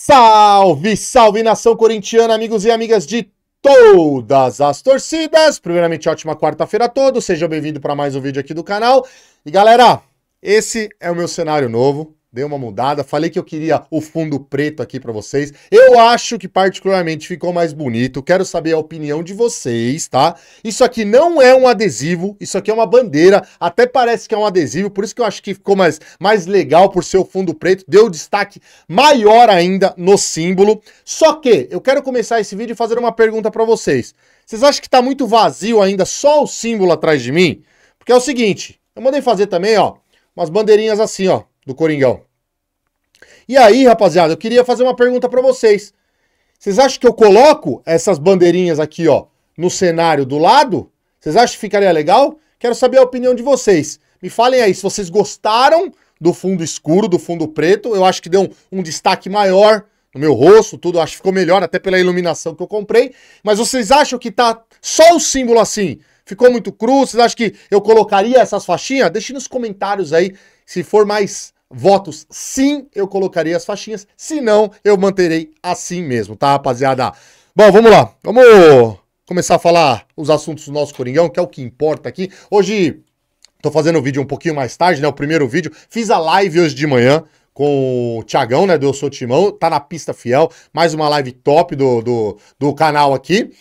Salve, salve nação corintiana, amigos e amigas de todas as torcidas. Primeiramente, ótima quarta-feira a todos, sejam bem-vindos para mais um vídeo aqui do canal. E galera, esse é o meu cenário novo, dei uma mudada, falei que eu queria o fundo preto aqui para vocês. Eu acho que particularmente ficou mais bonito, quero saber a opinião de vocês, tá? Isso aqui não é um adesivo, isso aqui é uma bandeira, até parece que é um adesivo, por isso que eu acho que ficou mais legal por ser o fundo preto, deu destaque maior ainda no símbolo. Só que eu quero começar esse vídeo e fazer uma pergunta para vocês. Vocês acham que tá muito vazio ainda só o símbolo atrás de mim? Porque é o seguinte, eu mandei fazer também, ó, umas bandeirinhas assim, ó, do Coringão. E aí, rapaziada, eu queria fazer uma pergunta pra vocês. Vocês acham que eu coloco essas bandeirinhas aqui, ó, no cenário do lado? Vocês acham que ficaria legal? Quero saber a opinião de vocês. Me falem aí se vocês gostaram do fundo escuro, do fundo preto. Eu acho que deu um destaque maior no meu rosto, tudo. Acho que ficou melhor, até pela iluminação que eu comprei. Mas vocês acham que tá só o símbolo assim? Ficou muito cru? Vocês acham que eu colocaria essas faixinhas? Deixe nos comentários aí, se for mais votos, sim, eu colocaria as faixinhas. Se não, eu manterei assim mesmo, tá, rapaziada? Bom, vamos lá. Vamos começar a falar os assuntos do nosso Coringão, que é o que importa aqui. Hoje, tô fazendo o vídeo um pouquinho mais tarde, né, o primeiro vídeo. Fiz a live hoje de manhã com o Thiagão, né, do Eu Sou Timão. Tá na pista fiel. Mais uma live top do canal aqui,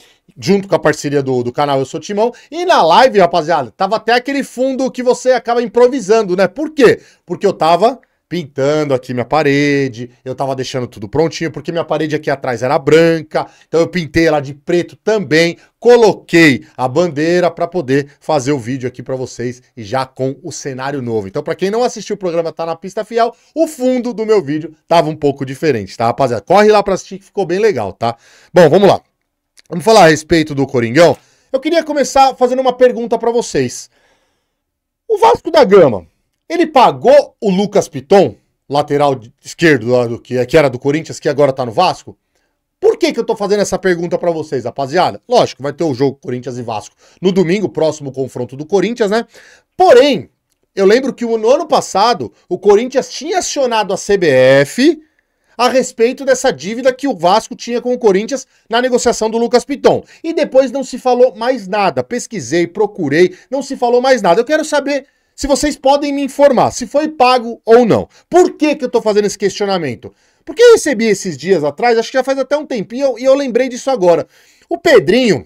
junto com a parceria do canal Eu Sou Timão. E na live, rapaziada, tava até aquele fundo que você acaba improvisando, né? Por quê? Porque eu tava pintando aqui minha parede, eu tava deixando tudo prontinho, porque minha parede aqui atrás era branca, então eu pintei ela de preto também, coloquei a bandeira para poder fazer o vídeo aqui para vocês e já com o cenário novo. Então, para quem não assistiu o programa Tá na Pista Fiel, o fundo do meu vídeo tava um pouco diferente, tá, rapaziada? Corre lá para assistir que ficou bem legal, tá? Bom, vamos lá. Vamos falar a respeito do Coringão. Eu queria começar fazendo uma pergunta para vocês. O Vasco da Gama, ele pagou o Lucas Piton, lateral esquerdo, que era do Corinthians, que agora tá no Vasco? Por que eu tô fazendo essa pergunta para vocês, rapaziada? Lógico, vai ter o jogo Corinthians e Vasco no domingo, próximo confronto do Corinthians, né? Porém, eu lembro que no ano passado, o Corinthians tinha acionado a CBF a respeito dessa dívida que o Vasco tinha com o Corinthians na negociação do Lucas Piton. E depois não se falou mais nada. Pesquisei, procurei, não se falou mais nada. Eu quero saber se vocês podem me informar, se foi pago ou não. Por que eu tô fazendo esse questionamento? Porque eu recebi esses dias atrás, acho que já faz até um tempinho, e eu lembrei disso agora. O Pedrinho,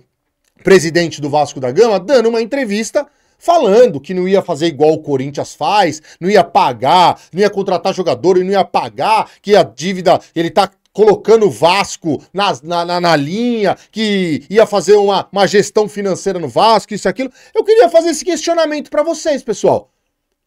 presidente do Vasco da Gama, dando uma entrevista falando que não ia fazer igual o Corinthians faz, não ia pagar, não ia contratar jogador e não ia pagar, que a dívida, ele tá colocando o Vasco na linha, que ia fazer uma gestão financeira no Vasco, isso e aquilo. Eu queria fazer esse questionamento pra vocês, pessoal.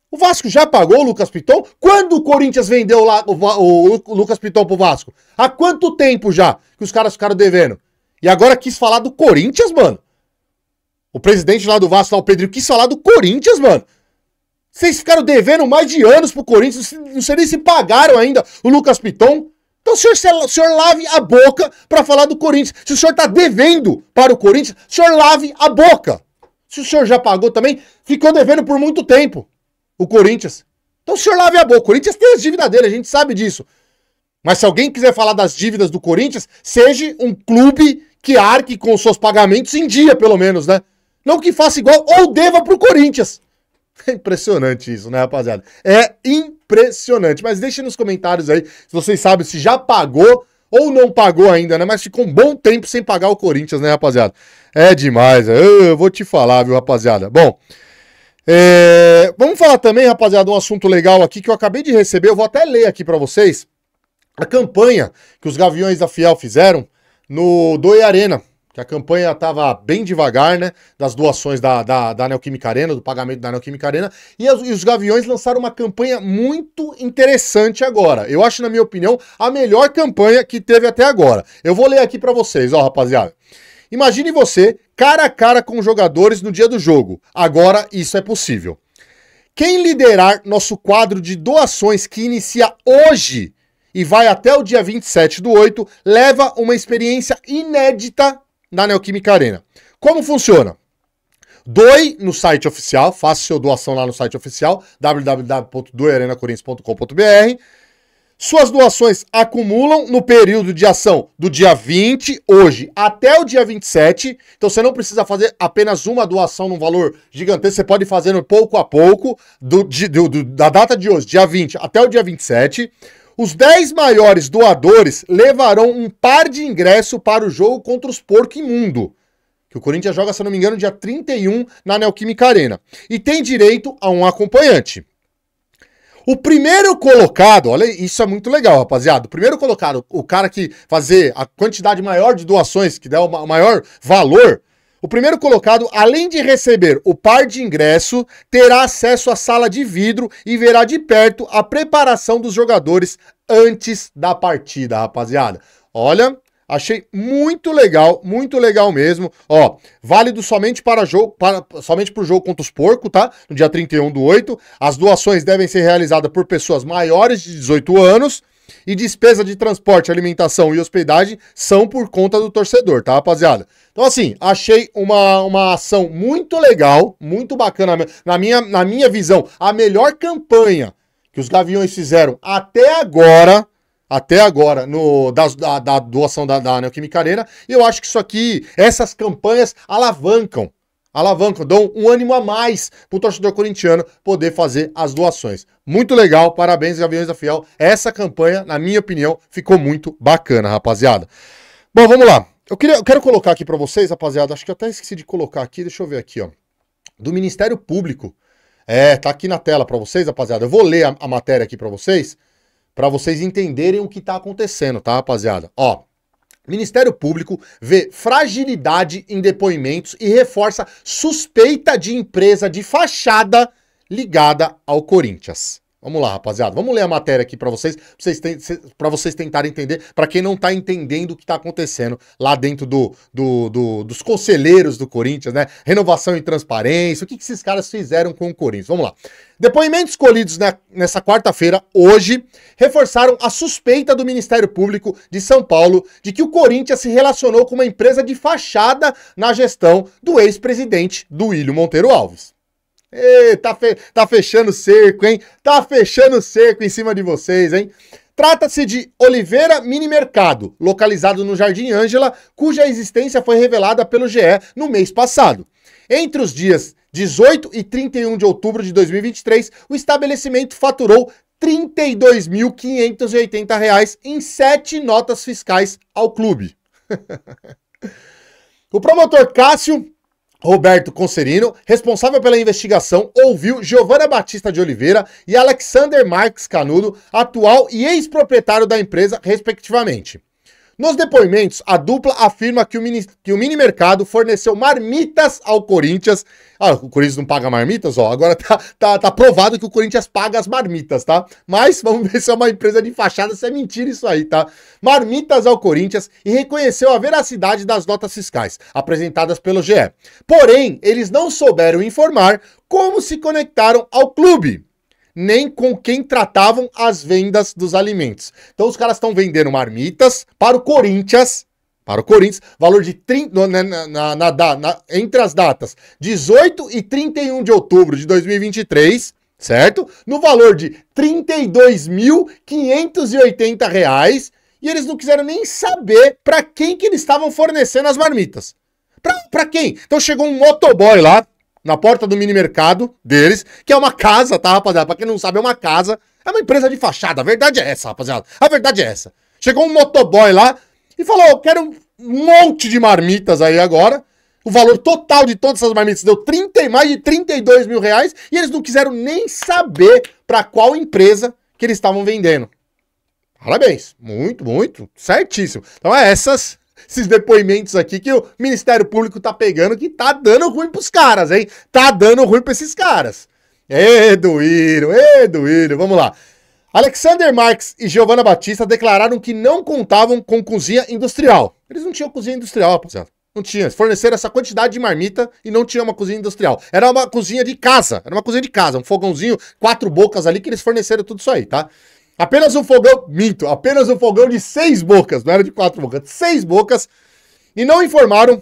O Vasco já pagou o Lucas Piton? Quando o Corinthians vendeu lá o Lucas Piton pro Vasco? Há quanto tempo já que os caras ficaram devendo? E agora quis falar do Corinthians, mano? O presidente lá do Vasco, lá, o Pedrinho, quis falar do Corinthians, mano. Vocês ficaram devendo mais de anos pro Corinthians, não sei nem se pagaram ainda o Lucas Piton. Então o senhor lave a boca pra falar do Corinthians. Se o senhor tá devendo para o Corinthians, o senhor lave a boca. Se o senhor já pagou também, ficou devendo por muito tempo o Corinthians. Então o senhor lave a boca. O Corinthians tem as dívidas dele, a gente sabe disso. Mas se alguém quiser falar das dívidas do Corinthians, seja um clube que arque com os seus pagamentos em dia, pelo menos, né? Não que faça igual ou deva pro Corinthians. É impressionante isso, né, rapaziada? É impressionante. Mas deixem nos comentários aí se vocês sabem se já pagou ou não pagou ainda, né? Mas ficou um bom tempo sem pagar o Corinthians, né, rapaziada? É demais. Eu vou te falar, viu, rapaziada? Bom, vamos falar também, rapaziada, um assunto legal aqui que eu acabei de receber. Eu vou até ler aqui pra vocês. A campanha que os Gaviões da Fiel fizeram no Doi Arena. Que a campanha estava bem devagar, né, das doações da Neoquímica Arena, do pagamento da Neoquímica Arena, e os Gaviões lançaram uma campanha muito interessante agora. Eu acho, na minha opinião, a melhor campanha que teve até agora. Eu vou ler aqui para vocês, ó, rapaziada. Imagine você cara a cara com jogadores no dia do jogo. Agora isso é possível. Quem liderar nosso quadro de doações que inicia hoje e vai até o dia 27/8, leva uma experiência inédita na Neoquímica Arena. Como funciona? Doe no site oficial, faça sua doação lá no site oficial, www.doearenacorinthians.com.br. Suas doações acumulam no período de ação do dia 20, hoje, até o dia 27. Então você não precisa fazer apenas uma doação num valor gigantesco, você pode fazer pouco a pouco, da data de hoje, dia 20, até o dia 27. Os 10 maiores doadores levarão um par de ingresso para o jogo contra os Porco Imundo, que o Corinthians joga, se eu não me engano, dia 31 na Neoquímica Arena. E tem direito a um acompanhante. O primeiro colocado, olha, isso é muito legal, rapaziada. O primeiro colocado, o cara que fazer a quantidade maior de doações, que der o maior valor, o primeiro colocado, além de receber o par de ingresso, terá acesso à sala de vidro e verá de perto a preparação dos jogadores antes da partida, rapaziada. Olha, achei muito legal mesmo. Ó, válido somente para o jogo contra os Porcos, tá? No dia 31/8. As doações devem ser realizadas por pessoas maiores de 18 anos e despesa de transporte, alimentação e hospedagem são por conta do torcedor, tá, rapaziada? Então, assim, achei uma ação muito legal, muito bacana. Na minha visão, a melhor campanha que os Gaviões fizeram até agora, da doação da Neoquímica Arena, e eu acho que isso aqui, essas campanhas alavancam, dão um ânimo a mais pro torcedor corintiano poder fazer as doações. Muito legal, parabéns, Gaviões da Fiel. Essa campanha, na minha opinião, ficou muito bacana, rapaziada. Bom, vamos lá. Eu quero colocar aqui pra vocês, rapaziada, acho que eu até esqueci de colocar aqui, deixa eu ver aqui, ó. Do Ministério Público. Tá aqui na tela pra vocês, rapaziada. Eu vou ler a matéria aqui pra vocês entenderem o que tá acontecendo, tá, rapaziada? Ó, Ministério Público vê fragilidade em depoimentos e reforça suspeita de empresa de fachada ligada ao Corinthians. Vamos lá, rapaziada. Vamos ler a matéria aqui pra vocês tentarem entender, pra quem não tá entendendo o que tá acontecendo lá dentro dos conselheiros do Corinthians, né? Renovação e transparência, o que esses caras fizeram com o Corinthians. Vamos lá. Depoimentos colhidos nessa quarta-feira, hoje, reforçaram a suspeita do Ministério Público de São Paulo de que o Corinthians se relacionou com uma empresa de fachada na gestão do ex-presidente Duílio Monteiro Alves. Tá fechando o cerco, hein? Tá fechando o cerco em cima de vocês, hein? Trata-se de Oliveira Mini Mercado, localizado no Jardim Ângela, cuja existência foi revelada pelo GE no mês passado. Entre os dias 18 e 31 de outubro de 2023, o estabelecimento faturou R$ 32.580 em 7 notas fiscais ao clube. O promotor Cássio Roberto Concerino, responsável pela investigação, ouviu Giovana Batista de Oliveira e Alexander Marques Canudo, atual e ex-proprietário da empresa, respectivamente. Nos depoimentos, a dupla afirma que o mini mercado forneceu marmitas ao Corinthians. O Corinthians não paga marmitas? Agora tá provado que o Corinthians paga as marmitas, tá? Mas vamos ver se é uma empresa de fachada, se é mentira isso aí, tá? Marmitas ao Corinthians e reconheceu a veracidade das notas fiscais apresentadas pelo GE. Porém, eles não souberam informar como se conectaram ao clube, nem com quem tratavam as vendas dos alimentos. Então os caras estão vendendo marmitas para o Corinthians, valor de 30, entre as datas 18 e 31 de outubro de 2023, certo? No valor de R$ 32.580, e eles não quiseram nem saber para quem que eles estavam fornecendo as marmitas. Para quem? Então chegou um motoboy lá, na porta do mini mercado deles, que é uma casa, tá, rapaziada? Pra quem não sabe, é uma casa. É uma empresa de fachada. A verdade é essa, rapaziada. A verdade é essa. Chegou um motoboy lá e falou, eu quero um monte de marmitas aí agora. O valor total de todas essas marmitas deu mais de R$ 32 mil, e eles não quiseram nem saber pra qual empresa que eles estavam vendendo. Parabéns. Muito, muito. Certíssimo. Então é esses depoimentos aqui que o Ministério Público tá pegando, que tá dando ruim pros caras, hein? Tá dando ruim pra esses caras. Duílio, vamos lá. Alexander Marques e Giovana Batista declararam que não contavam com cozinha industrial. Eles não tinham cozinha industrial, rapaziada. Não tinha. Forneceram essa quantidade de marmita e não tinha uma cozinha industrial. Era uma cozinha de casa. Um fogãozinho, 4 bocas ali, que eles forneceram tudo isso aí, tá? Apenas um fogão de 6 bocas, não era de 4 bocas, 6 bocas, e não informaram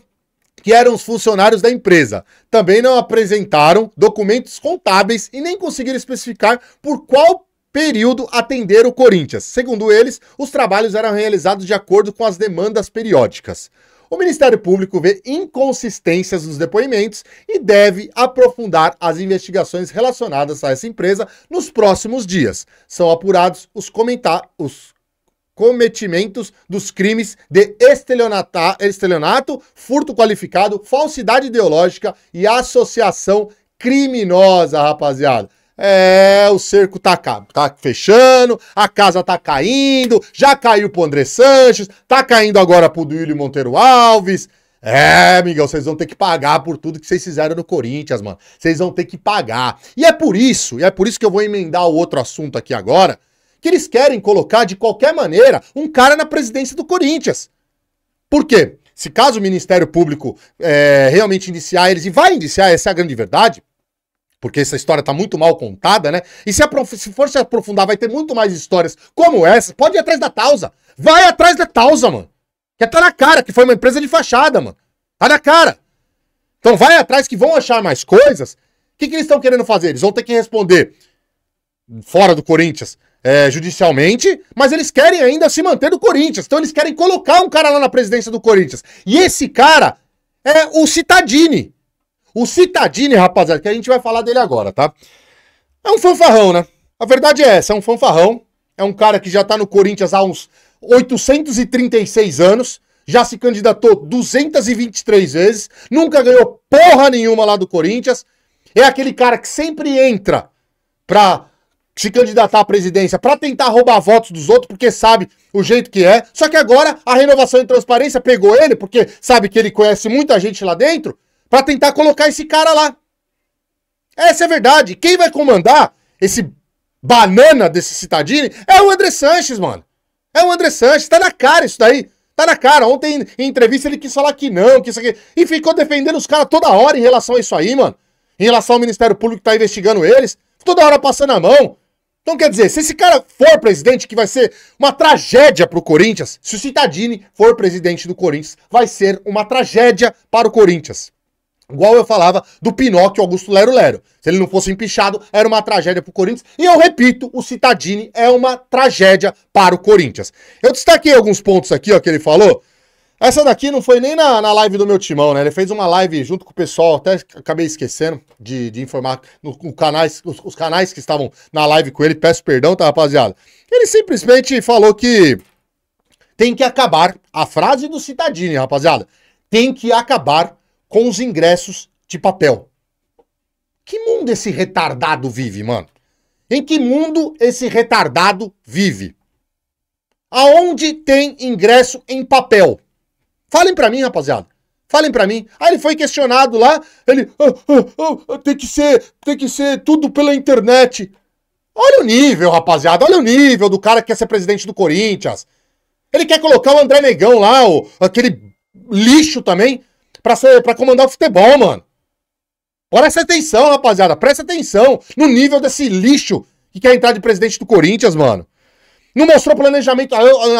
que eram os funcionários da empresa. Também não apresentaram documentos contábeis e nem conseguiram especificar por qual período atender o Corinthians. Segundo eles, os trabalhos eram realizados de acordo com as demandas periódicas. O Ministério Público vê inconsistências nos depoimentos e deve aprofundar as investigações relacionadas a essa empresa nos próximos dias. São apurados os cometimentos dos crimes de estelionato, furto qualificado, falsidade ideológica e associação criminosa, rapaziada. O cerco tá fechando, a casa tá caindo, já caiu pro André Sanches, tá caindo agora pro Duílio Monteiro Alves. Miguel, vocês vão ter que pagar por tudo que vocês fizeram no Corinthians, mano. Vocês vão ter que pagar. E é por isso que eu vou emendar o outro assunto aqui agora, que eles querem colocar de qualquer maneira um cara na presidência do Corinthians. Por quê? Se caso o Ministério Público realmente indiciar eles, e vai indiciar, essa é a grande verdade, porque essa história tá muito mal contada, né? E se for se aprofundar, vai ter muito mais histórias como essa. Pode ir atrás da Tausa. Vai atrás da Tausa, mano. Que tá na cara, que foi uma empresa de fachada, mano. Tá na cara. Então vai atrás que vão achar mais coisas. O que eles estão querendo fazer? Eles vão ter que responder fora do Corinthians, judicialmente, mas eles querem ainda se manter do Corinthians. Então eles querem colocar um cara lá na presidência do Corinthians. E esse cara é o Cittadini. O Cittadini, rapaziada, que a gente vai falar dele agora, tá? É um fanfarrão, né? A verdade é essa, é um fanfarrão. É um cara que já tá no Corinthians há uns 836 anos. Já se candidatou 223 vezes. Nunca ganhou porra nenhuma lá do Corinthians. É aquele cara que sempre entra pra se candidatar à presidência, pra tentar roubar votos dos outros, porque sabe o jeito que é. Só que agora a Renovação e Transparência pegou ele, porque sabe que ele conhece muita gente lá dentro, pra tentar colocar esse cara lá. Essa é a verdade. Quem vai comandar esse banana desse Cittadini é o André Sanches, mano. É o André Sanches. Tá na cara isso daí. Tá na cara. Ontem, em entrevista, ele quis falar que não, que isso aqui. E ficou defendendo os caras toda hora em relação a isso aí, mano. Em relação ao Ministério Público que tá investigando eles. Toda hora passando a mão. Então, quer dizer, se esse cara for presidente, que vai ser uma tragédia pro Corinthians, se o Cittadini for presidente do Corinthians, vai ser uma tragédia para o Corinthians. Igual eu falava do Pinóquio Augusto Lero Lero. Se ele não fosse empichado, era uma tragédia pro Corinthians. E eu repito, o Cittadini é uma tragédia para o Corinthians. Eu destaquei alguns pontos aqui, ó, que ele falou. Essa daqui não foi nem na live do meu timão, né? Ele fez uma live junto com o pessoal, até acabei esquecendo de informar os canais que estavam na live com ele. Peço perdão, tá, rapaziada? Ele simplesmente falou que tem que acabar, a frase do Cittadini, rapaziada, tem que acabar com os ingressos de papel. Que mundo esse retardado vive, mano? Em que mundo esse retardado vive? Aonde tem ingresso em papel? Falem pra mim, rapaziada. Falem pra mim. Aí ele foi questionado lá, ele... tem que ser tudo pela internet. Olha o nível, rapaziada. Olha o nível do cara que quer ser presidente do Corinthians. Ele quer colocar o André Negão lá, aquele lixo também, pra comandar o futebol, mano. Presta atenção, rapaziada. Presta atenção no nível desse lixo que quer entrar de presidente do Corinthians, mano. Não mostrou planejamento,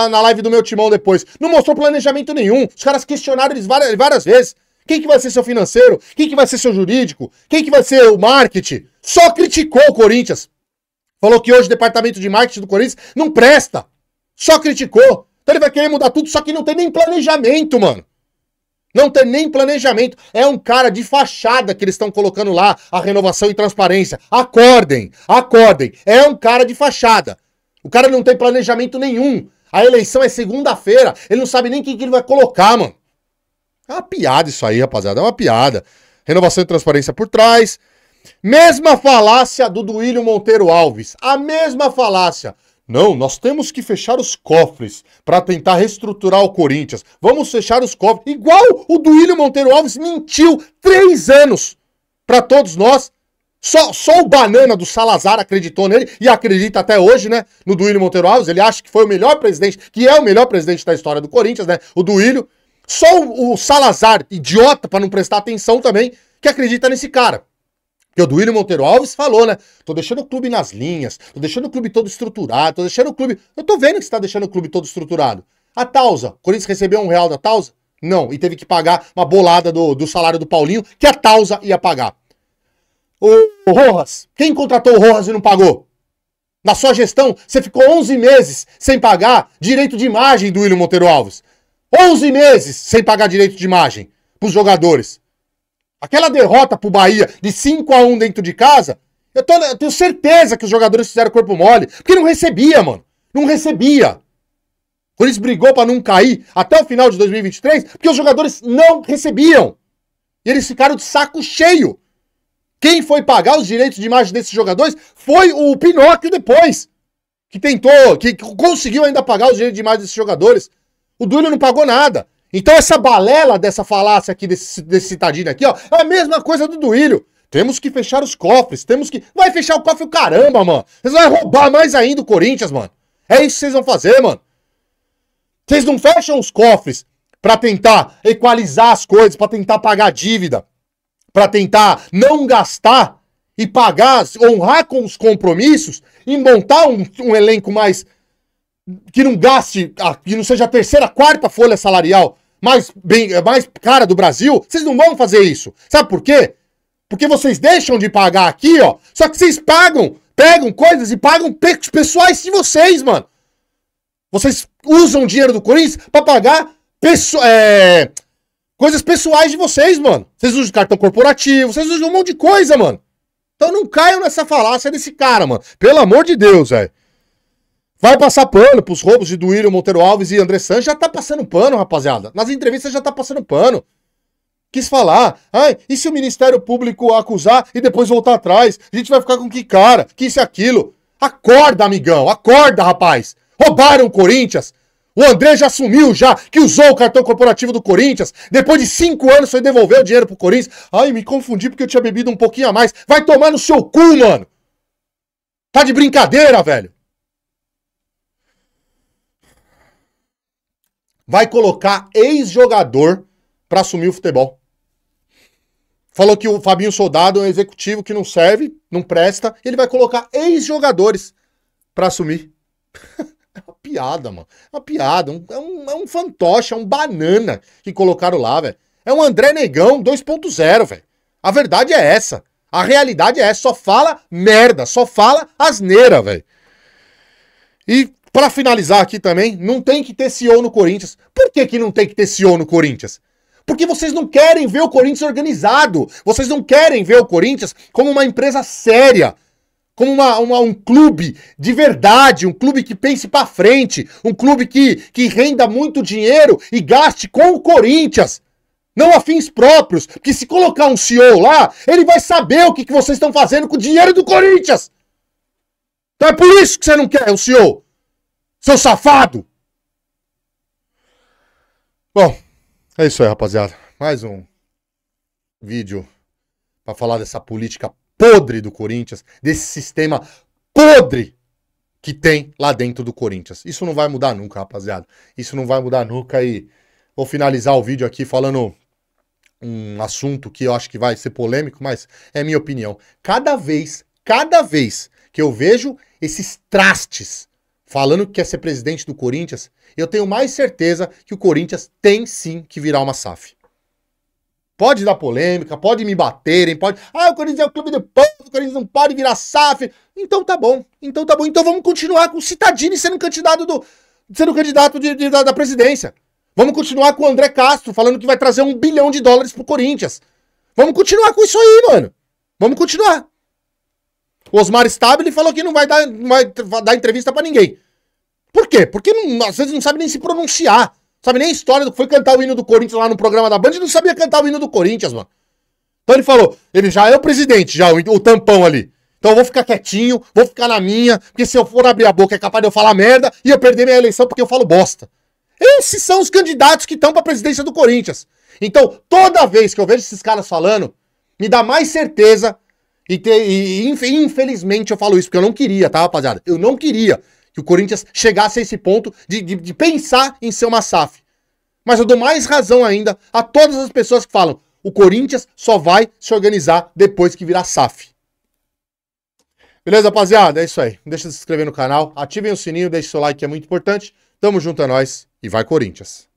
na live do meu timão depois, não mostrou planejamento nenhum. Os caras questionaram eles várias vezes. Quem que vai ser seu financeiro? Quem que vai ser seu jurídico? Quem que vai ser o marketing? Só criticou o Corinthians. Falou que hoje o departamento de marketing do Corinthians não presta. Só criticou. Então ele vai querer mudar tudo, só que não tem nem planejamento, mano. Não tem nem planejamento. É um cara de fachada que eles estão colocando lá, a Renovação e Transparência. Acordem, acordem. É um cara de fachada. O cara não tem planejamento nenhum. A eleição é segunda-feira. Ele não sabe nem quem que ele vai colocar, mano. É uma piada isso aí, rapaziada. É uma piada. Renovação e Transparência por trás. Mesma falácia do Duílio Monteiro Alves. A mesma falácia. Não, nós temos que fechar os cofres para tentar reestruturar o Corinthians. Vamos fechar os cofres. Igual o Duílio Monteiro Alves mentiu 3 anos para todos nós. Só o banana do Salazar acreditou nele, e acredita até hoje, né, no Duílio Monteiro Alves. Ele acha que foi o melhor presidente, que é o melhor presidente da história do Corinthians, né, o Duílio. Só o Salazar, idiota, pra não prestar atenção também, que acredita nesse cara. Porque o Duílio Monteiro Alves falou, né, tô deixando o clube nas linhas, tô deixando o clube todo estruturado, tô deixando o clube... Eu tô vendo que você tá deixando o clube todo estruturado. A Tausa, o Corinthians recebeu R$1 da Tausa? Não, e teve que pagar uma bolada do salário do Paulinho, que a Tausa ia pagar. O Rojas. Quem contratou o Rojas e não pagou? Na sua gestão, você ficou 11 meses sem pagar direito de imagem do William Monteiro Alves. 11 meses sem pagar direito de imagem pros jogadores. Aquela derrota pro Bahia de 5-1 dentro de casa, eu tenho certeza que os jogadores fizeram corpo mole, porque não recebia, mano. Não recebia. O Corinthians brigou pra não cair até o final de 2023, porque os jogadores não recebiam. E eles ficaram de saco cheio. Quem foi pagar os direitos de imagem desses jogadores foi o Pinóquio depois. Que tentou, que conseguiu ainda pagar os direitos de imagem desses jogadores. O Duílio não pagou nada. Então essa balela dessa falácia aqui, desse citadino aqui, ó, é a mesma coisa do Duílio. Temos que fechar os cofres, temos que... Vai fechar o cofre o caramba, mano. Vocês vão roubar mais ainda o Corinthians, mano. É isso que vocês vão fazer, mano. Vocês não fecham os cofres pra tentar equalizar as coisas, pra tentar pagar a dívida, pra tentar não gastar e pagar, honrar com os compromissos e montar um elenco mais... que não gaste, que não seja a terceira, quarta folha salarial mais cara do Brasil. Vocês não vão fazer isso. Sabe por quê? Porque vocês deixam de pagar aqui, ó. Só que vocês pegam coisas e pagam pessoais de vocês, mano. Vocês usam o dinheiro do Corinthians pra pagar coisas pessoais de vocês, mano. Vocês usam cartão corporativo, vocês usam um monte de coisa, mano. Então não caiam nessa falácia desse cara, mano. Pelo amor de Deus, velho. Vai passar pano pros roubos de Duílio, Monteiro Alves e André Sanches. Já tá passando pano, rapaziada. Nas entrevistas já tá passando pano. Quis falar. Ai, e se o Ministério Público acusar e depois voltar atrás? A gente vai ficar com que cara? Que isso e aquilo? Acorda, amigão. Acorda, rapaz. Roubaram o Corinthians. O André já assumiu já que usou o cartão corporativo do Corinthians. Depois de 5 anos foi devolver o dinheiro pro Corinthians. Ai, me confundi porque eu tinha bebido um pouquinho a mais. Vai tomar no seu cu, mano. Tá de brincadeira, velho. Vai colocar ex-jogador pra assumir o futebol. Falou que o Fabinho Soldado é um executivo que não serve, não presta. Ele vai colocar ex-jogadores pra assumir. É uma piada, mano. É uma piada. É um fantoche, é um banana que colocaram lá, velho. É um André Negão 2.0, velho. A verdade é essa. A realidade é essa. Só fala merda, só fala asneira, velho. E... pra finalizar aqui também, não tem que ter CEO no Corinthians. Por que não tem que ter CEO no Corinthians? Porque vocês não querem ver o Corinthians organizado. Vocês não querem ver o Corinthians como uma empresa séria. Como um clube de verdade. Um clube que pense pra frente. Um clube que renda muito dinheiro e gaste com o Corinthians. Não a fins próprios. Porque se colocar um CEO lá, ele vai saber o que vocês estão fazendo com o dinheiro do Corinthians. Então é por isso que você não quer o CEO. Seu safado! Bom, é isso aí, rapaziada. Mais um vídeo pra falar dessa política podre do Corinthians, desse sistema podre que tem lá dentro do Corinthians. Isso não vai mudar nunca, rapaziada. Isso não vai mudar nunca e vou finalizar o vídeo aqui falando um assunto que eu acho que vai ser polêmico, mas é minha opinião. Cada vez que eu vejo esses trastes falando que quer ser presidente do Corinthians, eu tenho mais certeza que o Corinthians tem sim que virar uma SAF. Pode dar polêmica, pode me baterem, pode... Ah, o Corinthians é o clube do povo, o Corinthians não pode virar SAF. Então tá bom. Então vamos continuar com o Cittadini sendo candidato da presidência. Vamos continuar com o André Castro falando que vai trazer $1 bilhão pro Corinthians. Vamos continuar com isso aí, mano. Vamos continuar. O Osmar Stabile falou que não vai dar entrevista pra ninguém. Por quê? Porque às vezes não sabe nem se pronunciar. Sabe nem a história do que foi cantar o hino do Corinthians lá no programa da Band e não sabia cantar o hino do Corinthians, mano. Então ele falou, ele já é o presidente, já o tampão ali. Então eu vou ficar quietinho, vou ficar na minha, porque se eu for abrir a boca é capaz de eu falar merda e eu perder minha eleição porque eu falo bosta. Esses são os candidatos que estão pra presidência do Corinthians. Então, toda vez que eu vejo esses caras falando, me dá mais certeza, infelizmente eu falo isso, porque eu não queria, tá, rapaziada? Eu não queria que o Corinthians chegasse a esse ponto de pensar em ser uma SAF. Mas eu dou mais razão ainda a todas as pessoas que falam, o Corinthians só vai se organizar depois que virar SAF. Beleza, rapaziada? É isso aí. Não deixa de se inscrever no canal, ativem o sininho, deixe seu like que é muito importante. Tamo junto, é nóis e vai Corinthians!